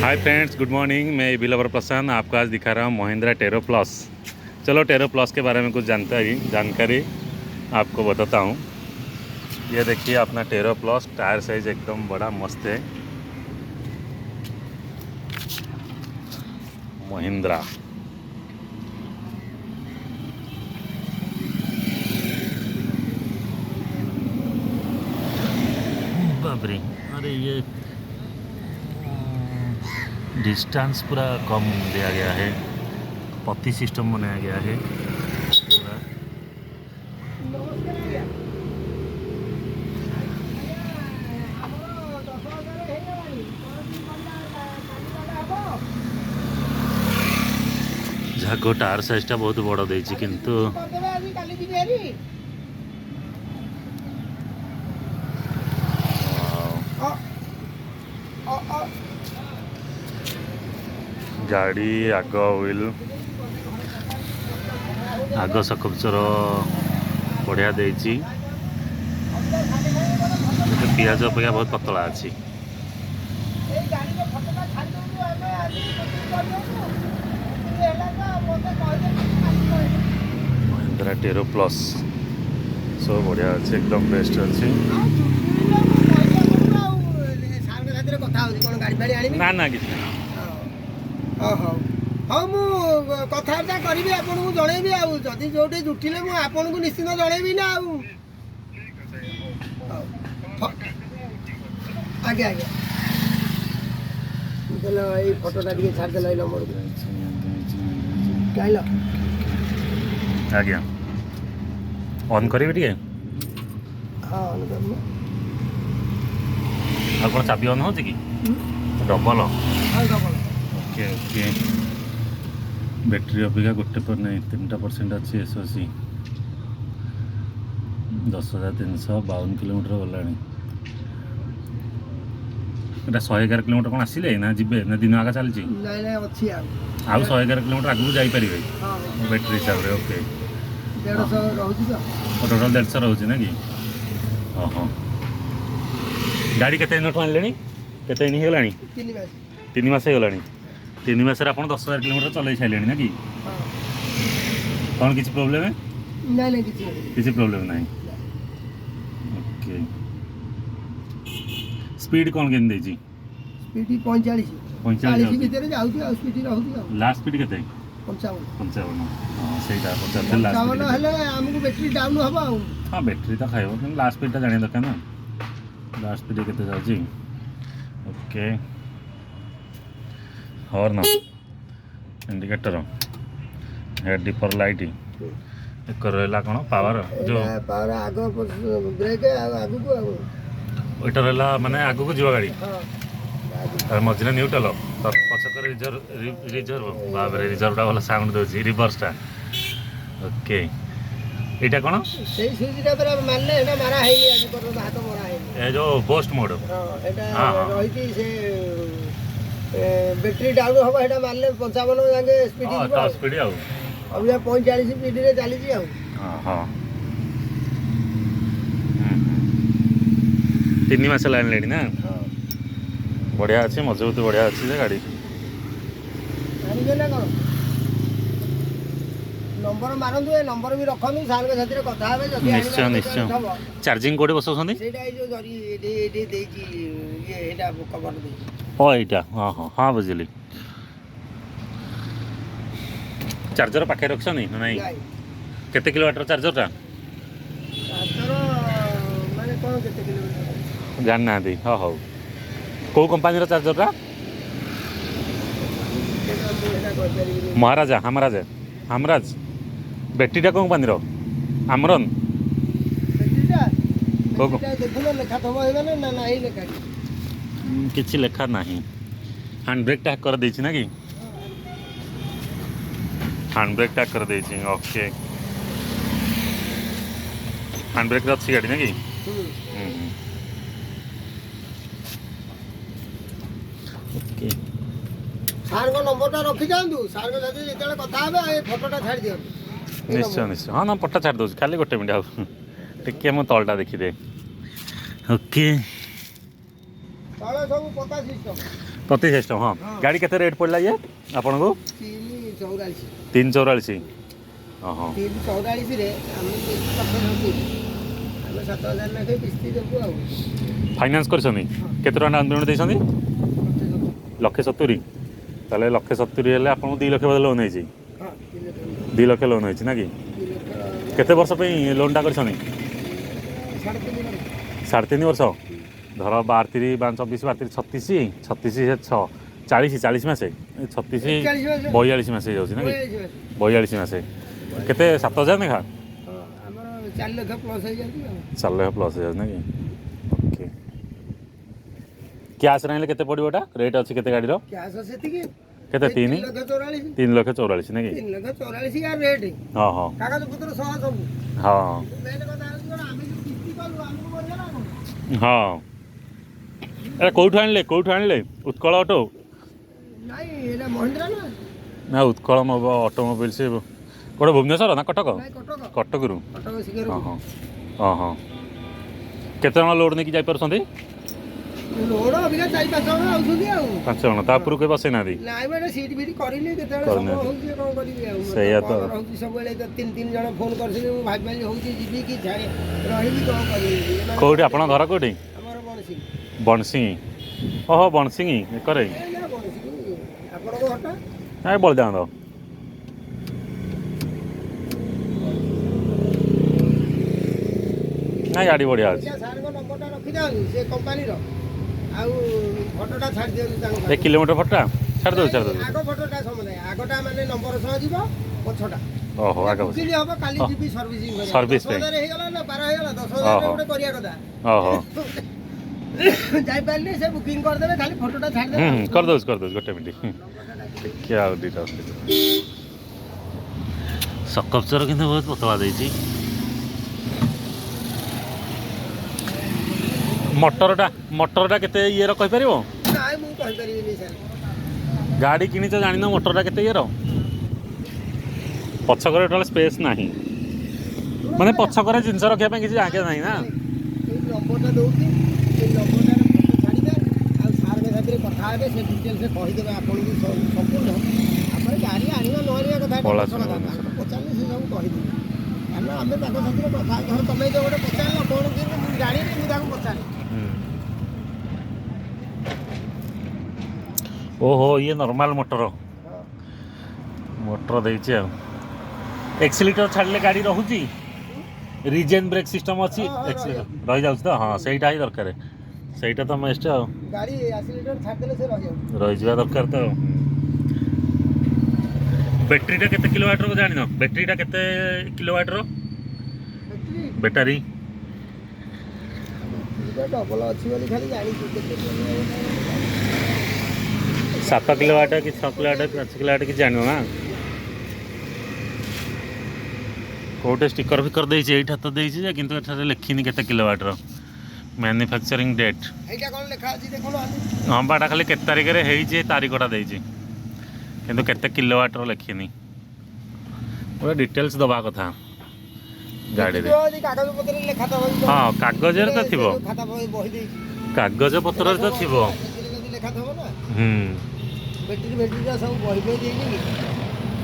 Hi friends, good morning. मैं बिलवर प्रसन्न आपको आज दिखा रहा हूँ महिंद्रा टेरो प्लस। चलो टेरो प्लस के बारे में कुछ जानकारी आपको बताता हूँ। ये देखिए अपना टेरो प्लस, टायर साइज एकदम बड़ा मस्त है। महिंद्रा बाबरी, अरे ये डिस्टेंस पूरा कम दिया गया है, पत्ती सिस्टम बनाया गया है पूरा। जाको टायर साइजटा बहुत बड़ देछि किंतु गाड़ी आग व्हील आग सकपचर बढ़िया देछि। पियाजो अपेक्षा बहुत पतला अच्छी। महिंद्रा टेरो प्लस सब बढ़िया अच्छे, एकदम बेस्ट अच्छी। ना ना कि हाँ मु कथबार्ता करी आपको जनइबी आदि जो जुटिले मुझे निश्चित जनइबी ना आज्ञा आज्ञा चलो ये फोटोटा टे छाड़देल नंबर कह आज्ञा ऑन करेंगे टे। हाँ ऑन कर कौन चाबी ऑन हो कि डबल? हाँ डबल। Okay okay. बैटरी अपेक्षा गोटे पर नहीं 3% अच्छी एसओसी। 10,352 किलोमीटर गलानी। एटा 111 किलोमीटर कौन आसिले ना जीवे ना दिन आगा चलची? नहीं नहीं अच्छी आउ 111 किलोमीटर आगू जाई परिबे बैटरी हिसाब रे। ओके 150 रहउची तो टोटल 150 रहउची ना कि? ओहो गाड़ी केते दिन आनलेनी? केते दिन हेलानी? 3 मास। 3 मास हेलानी। 3 मास रे आपण 10,000 किलोमीटर चलाई साइलेनी ना कि? कौन किसी प्रॉब्लम है? नहीं नहीं किसी प्रॉब्लम नहीं। ओके स्पीड कौन केन देजी? स्पीड 45 40 भीतर जाउची आ स्पीड रहउची आ। लास्ट स्पीड केते? 55 हां सेटा 55 लास्ट स्पीड हेले हमकु बैटरी डाउन हबा आ। हां बैटरी तो खाइबो कि लास्ट स्पीड ता जाने दका ना। लास्ट स्पीड केते जाउची? Okay horn indicator head dipper light एक रहला कोन पावर जो पावर आगो ब्रेक आगो को ओइटा रहला माने आगो को जीवा गाड़ी। हां और मझिने न्यूट्रल तो पछकर रिजर्व बाबरे रिजर्वटा वाला साउंड दोची रिवर्सटा। ओके एटा कोन सेई स्विचटा पर मानले एटा मारा हेई आज पर हाथ मारा हेई ए जो बोस्ट मोड। हां एटा रहिती से बैटरी डाउन हबा एटा मारले 55 जाके स्पीड हां टॉप स्पीड आउ अब या 45 स्पीड रे चली जी आउ। हां हां 3 मास लाइन लेडी ना। हां बढ़िया अच्छे, मजबूत बढ़िया अच्छी से गाड़ी आनिबे ना कोन नंबर मारंतु ए नंबर भी रखनु साल के साथी कथा हेबे जदी निश्चय निश्चय। चार्जिंग कोडे बसौछंदी सेटा ए जो जरी एडी देची ये एटा कवर दे ओ एटा। हां हां हां बुझिली। चार्जर पाखे रखछ नहीं नहीं केते किलोमीटर चार्जर माने कोन केते किलोमीटर जान ना दी। हां हां को कंपनी रो चार्जर महाराजा हमराज बैटरीटा को कंपनी रो आमरन लेखा थब ना ना लेखा किसी लेखा नहीं। हैंड ब्रेक टैक कर देछि ना कि? हैंड ब्रेक टैक कर देछि। ओके हैंड ब्रेक अच्छी गाड़ी ना कि? ओके सार को नंबरटा रखी जांतु सार को जदी जेतेले कथा हेबे ए फोटोटा छाड़ दियो। निश्चय निश्चय हाँ ना पट्टा छाड़ दो खाली गोटे मिनट टिके मो तलटा देखी दे। ओके ତଳେ ସବୁ ପତା ସିଷ୍ଟମ प्रति सिस्टम हाँ गाड़ी केते रेट पड़ला ये आपन को 344 344 हाँ 344 रे हम 7000 लाख किस्ती देबो आ फाइनान्स करछनी केते टका डाउन पेमेंट देछनी 170 ताले 170 हेले आपन 2 लाख लोन है जी हां 2 लाख लोन है ना कि केते वर्ष पे लोन टा करछनी 3.5 वर्ष धर 12 5 24 32 36 36 6 40 40 मासे 36 42 मासे जाउछि ना कि 42 मासे केते 7000 नेखा हमर 4 लाख प्लस हो जाती 4 लाख प्लस हो जाउछि ना कि ओके कैश रहले केते पड़िबोटा रेट अछि केते गाडी रो कैश सेति के केते 3 लाख 44 ना कि 3 लाख 44 यार रेट हां हां कागज पत्र सह सब हां मेन କଥା हम जो किस्ती कलु हमको बढ़िया ना हां ए कोठु आणले उत्कल ऑटो नहीं एला महिंद्रा ना ना उत्कल ऑटोमोबाइल से कोड़े भुवनेश्वर ना कटक नहीं कटक कटक रु कटक सिगर हां हां हां हां केते जण लोड नेकी जाई परसंती लोड अबिका 4-5 जण आउछुदी आ 5 जण तापुरु के बसे ना दी नाही माने सीट बीट करिले केतेले सब होउची कोन करिबे आ सैया तो होउची सब बेले तो 3 जण फोन करसिले मु भाग भाई होउची जीबी की जाय रहिबी कोन करिबे कोठी आपन घर कोठी हमर बनसी बनसी ओहो बनसी करे आपन को हटा ए बोल जान दो ना गाड़ी बढ़िया अछि सर को नंबरटा रखि दाउ से कंपनी रो आउ फोटोटा छाड़ दियो ताको 1 किलोमीटर फटा छाड़ दो आगो फोटोटा समझ आगोटा माने नंबर सह जीवो पछटा ओहो आगो बुझिली हबो काली जीबी सर्विसिंग करे सर्विस पे 10000 हे गला ना 12 हे गला 10000 गोटे करिया कथा ओहो जाई पारले से बुकिंग कर देबे खाली फोटोटा छाड़ दे कर दो गोटे मिनट क्या दीटा सकपचर किंतु बहुत पतला देछि मोटरटा केते ये रो कहि परिबो नाइ मु कहि परिबे सर गाड़ी किनी तो जानि न मोटरटा केते ये रो पछकरे टोल स्पेस नाही माने पछकरे जिंस रखिया पे किछि जागे नाही ना ए नंबरटा दउती ए नंबरटा फोटो छाड़ी दे आ सार के साथे कथा हेबे से डिटेल से कहि देबे आपन की संपूर्ण हमर गाड़ी आनिबा नहरिया कथा पचारले से सब कहि देबे हम हमें ताको साथे कथा घर तमे जो गोटे पचारला कोन के मु गाड़ी मु ताको पचारे ओहो ये नॉर्मल मोटर देछि आ एक्सीलेटर छाड़ले गाड़ी रहूची रिजेन ब्रेक सिस्टम अछि एक्सीलेटर रहि जाउछ त हां सेटा ही दरकार सेटा तो मस्ट आ गाड़ी एक्सीलेटर छाड़ देले से रहि जाउ दरकार त बैटरीटा केते किलोवाट रो जानि न बैटरीटा केते किलोवाट रो बैटरी डबल अछि बोली खाली जानि केते 7 किलोवाट कि 6 किलोवाट 5 किलोवाट कि जानो ना कोटे स्टिकर भी कर देछि एठा तो देछि जे किंतु एठा लिखिनी केते किलोवाट रो मैन्युफैक्चरिंग डेट एटा कोन लेखा अछि देखो हां बाटा खाली केते तारिख रे हेइ जे तारिखटा देछि किंतु केते किलोवाट रो लिखिनी पूरा डिटेल्स दबा कथा गाड़ी रे कागज पत्र लेखा तो हां कागज रे तो थिबो खाता बही देछि कागज पत्र रे तो थिबो लेखा थबो ना बैटरी सब बही देछि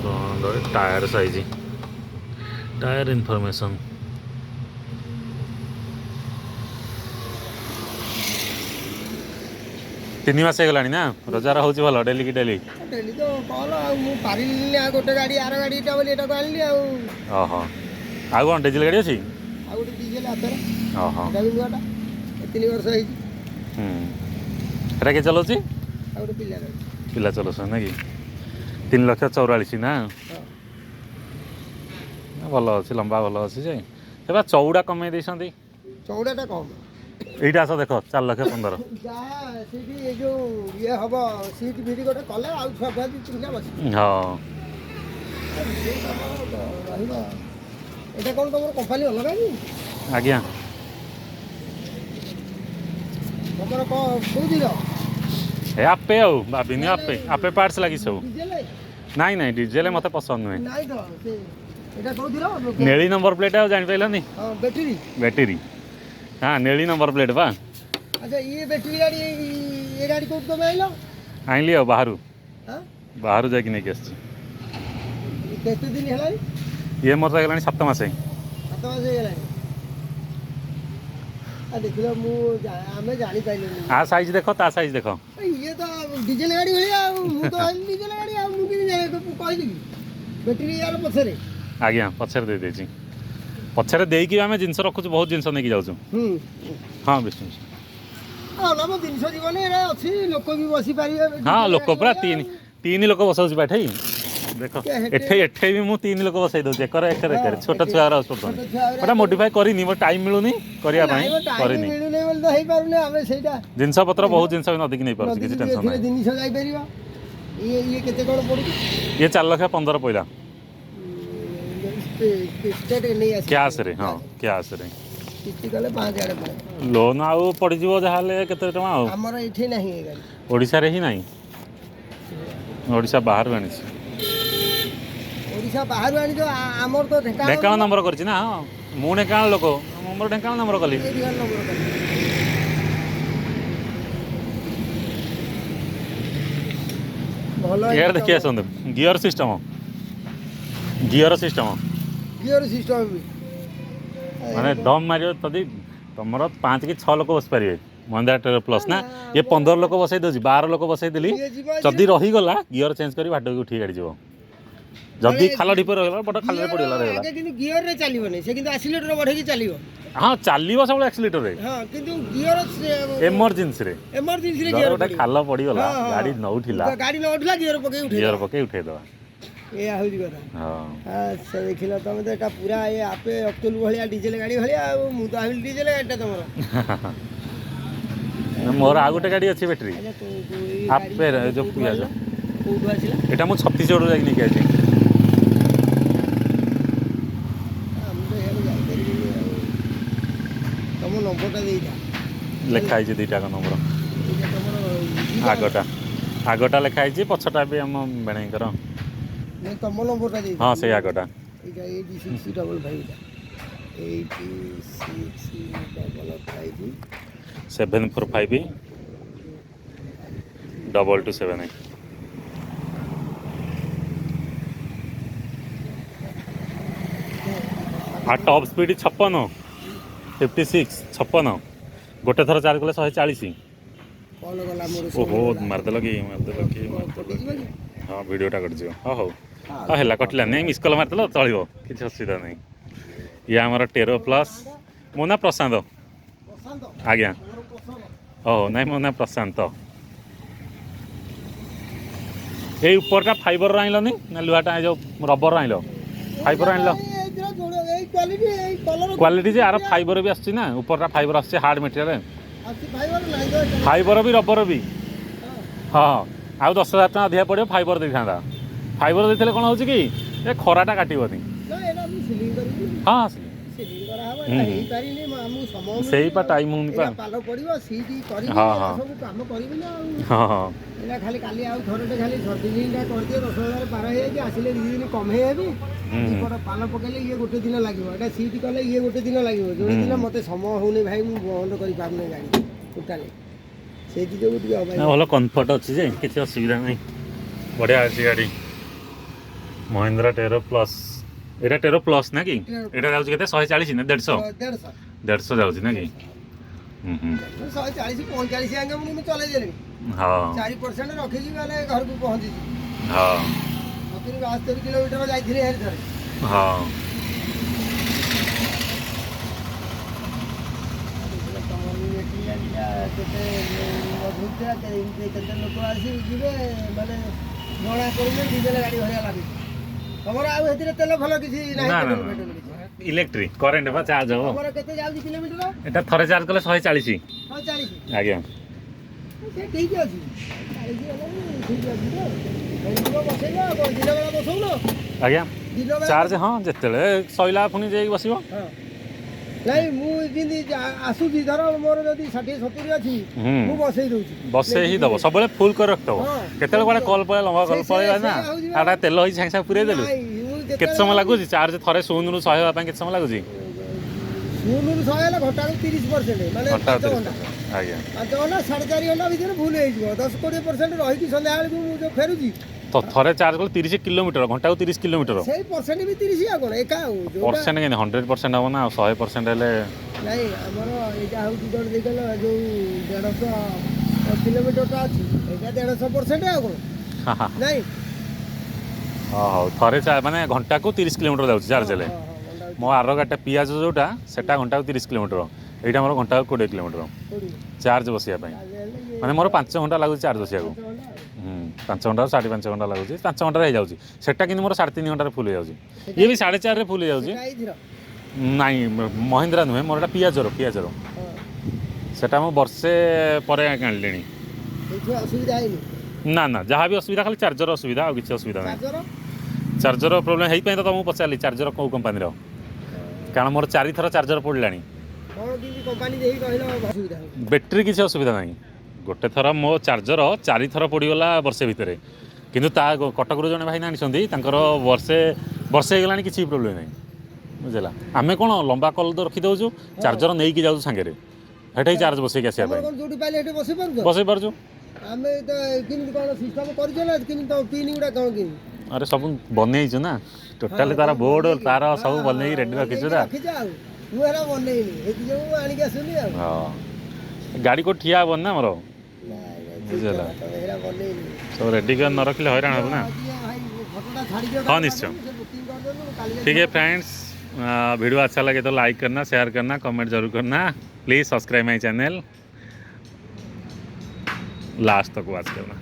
तो टायर साइज टायर इनफॉरमेशन तीन मास हो ना रोजगार हूँ भल डेली की डेली डेली तो कल पारिली गोटे गाड़ी आर गाड़ीटा बोली एटा आनली ओहो आ कौन डीजेल गाड़ी अच्छी आ गोटे डीजेल आतर ओहो नुआटा 3 वर्ष है एटा के चलाउछि आ गोटे पिला चलाउछ ना कि 3,44,00,000 ना भल अच्छी लंबा भल अच्छी जे सेबा चौड़ा कमे देछंती चौड़ाटा कम एटा आस देख 4,15,000 जा सीटी जो ये हबो सीट बीटी गोटे कले आ छुआ छुआ चिंता बस हां रहिबा एटा कोन तमर कंपनी अलगा कि आज्ञा तमर को दिलो ए आपे आउ बाबिनी आपे पार्ट्स लागि सब डीजेल नहीं नहीं डीजेल मते पसंद नहीं नहीं तो से एटा को दिलो नेली नंबर प्लेट आ जानि पैलानी हां बैटरी बैटरी हाँ नेली नंबर प्लेट बा अच्छा ये बैटरी गाड़ी ये गाड़ी को तो मैं लो आइली आ बाहर हां बाहर जाके नहीं आस केते दिन हेला ये मोर गलानी 7 मास सात मास हे गेला आ देखिलो मु हमें जानी पाइलो आ साइज देखो ता साइज देखो ये तो डीजल गाड़ी भलिया मु तो डीजल गाड़ी आ मु कि जाने तो कहली बैटरी यार पछरे आज्ञा पछरे दे देछि पछरे देई कि हमें जिंस रखु बहुत जिंस नहीं जाउछु हां विष्णु ना मो जिंस जीवन रे अछि लोक भी बसी पारिबे हां लोक पूरा तीन लोक बसाउछि बैठै देखो एठे भी मु 3 लोक बसाई दउछि एकर छोट छुआ रा अस्पताल ओटा मॉडिफाई करिनी मो टाइम मिलुनी करिया भाई करिनी मिलुनी बोल तो हेई पारुने हमें सेटा जिंस पत्र बहुत जिंस नदी नहीं पारछि किछि टेंशन नहीं जिंस जाई परिबा ये केते कोन पडुछि ये 4,15,000 पहिला स्टेट नहीं आसी कैश रे हां कैश रे किति गले 5,000 पड़े लोन आउ पड़ जिवो जहाले केते टका आउ हमर इठी नहीं है गाड़ी ओडिसा रे ही नहीं ओडिसा बाहर बनी ओडिसा बाहर आनी जो हमर तो ढेकाल नंबर करछि ना हां मु ढेकाल लोक हमर ढेकाल नंबर कली भलो यार देखिए सुन गियर सिस्टम भी माने दम मारियो तदी तमरो 5 कि 6 लोक बस पारिबे महिंद्रा टेरो प्लस ना ये 15 लोक बसाई दोजी 12 लोक बसाई देली जदी रही गला गियर चेंज करी भाटो उठी गाड़ी जीवो जदी खाल ढिपर रहला बड खाल रे पडिला रहला आगे किंतु गियर रे चलिबो नै से किंतु एक्सीलरेटर बढ़े की चलिबो हां चलिबो सब एक्सीलरेटर रे हां किंतु गियर इमरजेंसी रे गियर बड खाल पडी गला गाड़ी न उठिला गियर पके उठे दवा ये आहुजी कथा हां अच्छा देखिला तमे तो एटा पूरा ये आपे अक्टोल भलिया डीजल गाड़ी भलिया मु तो आहिल डीजल गाड़ी तमरो मोर आ गोटे गाड़ी अछि बैटरी आपे जो पियाजो कोठो आसिला एटा मु छत्तीसगढ़ जाई नि के आछि हम तो हेल जाई करी तम नंबरटा देइता लेखा आइछि दुईटा का नंबर आगटा लेखा आइछि पछटा भी हम बेणे करो नहीं तम नंबरटा देइता हां से आगटा एटा 8655 8655 745 2278 आ टॉप स्पीड 56 56 गोटे थर चार्ज कले 140 कॉल गला मोर ओहो मारदेल कि हाँ वीडियोटा कट जाओ हाँ हो हाँ है कटला नहीं मिस कल मारदेल चलो किसी असुविधा नहीं ये आमर टेरो प्लस मो ना प्रशांत आज्ञा ओह नहीं मो ना प्रशांत ये ऊपरटा फाइबर आनलनी ना लुहाटा जो रबर आनल फाइबर आनल क्वालिटी जे आर फाइबर भी आसछि ना ऊपरटा फाइबर आसछि हार्ड मटेरियल फाइबर भी रबर भी हाँ आउ 10,000 टका अधिक पड़ो फाइबर दे था फाइबर देते कौन हो कि खराटा काटबनी हाँ से टाइम होनी हाँ हाँ हाँ खाली काली आउ थोड़े खाली सर्विसिंगटा कर दिए 10,000 पार हो जाए आसिले 2 दिन कम है पाल पकड़े ये गोटे दिन लगे सीट कले ये गोटे दिन लगे जो दिन मत समय होनी भाई मुझे बंद कर पारना गाड़ी टोटाली से भल कम्फर्ट अच्छी जे किसी असुविधा नहीं बढ़िया अच्छी गाड़ी Mahindra tarot plus iota tarot plus ना कि एटा जाउछि केते 140 ना 150 जाउछि ना कि 140 45 आगे मुझे चले देले हां 4% रखी जी माने घर को पहुंची हां 72 किलोमीटर जाइथिले हेर धरे हां लोक आसी जीवे माने जଣା पड़े डीजल गाड़ी भरिया लागे तमर आ हेतिरे तेल भलो किसी नाही इलेक्ट्रिक करंट बा चार्ज हो तमर केते जाउची किलोमीटर एटा थरे चार्ज कले 140 140 आज्ञा से ठीक अछि 40 वाला ठीक अछि तो बसेगा दिन बेला बसौनो आज्ञा चार्ज हां जेतेले सइला पुनी जाई बसिबो हां नहीं मु जिंदी आसुची धर मोर जदी 60 70 अछि मु बसई दउची बसे ही दबो सबले फुल कर रखतो केतेले कोडा कॉल पळे लंबा कॉल पळे ना आडा तेल होई छांग छांग पुरे देलु केत समय लागु चार्ज थरे 100 नु 100 होबा केत समय लागु 100 नु 100 घटा 30% माने 5 घंटा आज्ञा 5 घंटा 4.5 घंटा भितर फुल हो 10-20% रही सन्ध्या बेलू जो फेरुची तो थरे चार्ज कले 30 किलोमीटर घंटा को 30 किलोमीटर से परसेंट भी 30 आ कोन एका परसेंट के 100% हम ना 100% हेले नहीं हमर एटा हउ जोड़ देखल जो 150 किलोमीटर टा अछि एटा 150% आ कोन नहीं हाँ थरे माने घंटा को 30 किलोमीटर जाऊँ चार्ज हेले मो आर गाटा पियाजो जोटा सेटा घंटा को 30 किलोमीटर एटा मोर घंटा को 20 किलोमीटर चार्ज बसिया माने मोर 5 घंटा लागु चार्ज बसिया को 5 घंटा 5.5 घंटा लगुच 5 घंटा हो जाऊँगी सेटा कि मोर 3.5 घंटा फुल हो जाऊँगी ये भी 4.5 फुल हो जाऊँगी नाई महिंद्रा नुहे मोर पियाजोर सेटा मो वर्षे पर आनली ना ना जहाँ भी असुविधा खाली चार्जर असुविधा और किसी असुविधा नहीं चार्जर प्रोब्लेम है तो तुमको पचारि चार्जर कौ कंपानी कारण मोर 4 थर चार्जर पड़ा बैटेरी किसी असुविधा नहीं गोटे थर मो चार्जर 4 थर पड़गला वर्षे भितर किंतु कटक जड़े भाई आनी वर्षे होगा किसी प्रोब्लेम नहीं बुझेगा आम कौन लंबा कल तो रखी दौचु चार्जर नहीं कि जाऊँ सांगे हेटे चार्ज बसैक आसा बसई पार्छु अरे सब बनई ना टोटाली तार बोर्ड तार सब बनई रेडी रखीचु गाड़ी को ठिया हेन ना मोर बुझेगा सब रेडी कर न रखिले हैरान हो ना हाँ निश्चय ठीक है फ्रेंड्स वीडियो अच्छा लगे तो लाइक करना शेयर करना कमेंट जरूर करना please subscribe my channel last तक वॉच करना।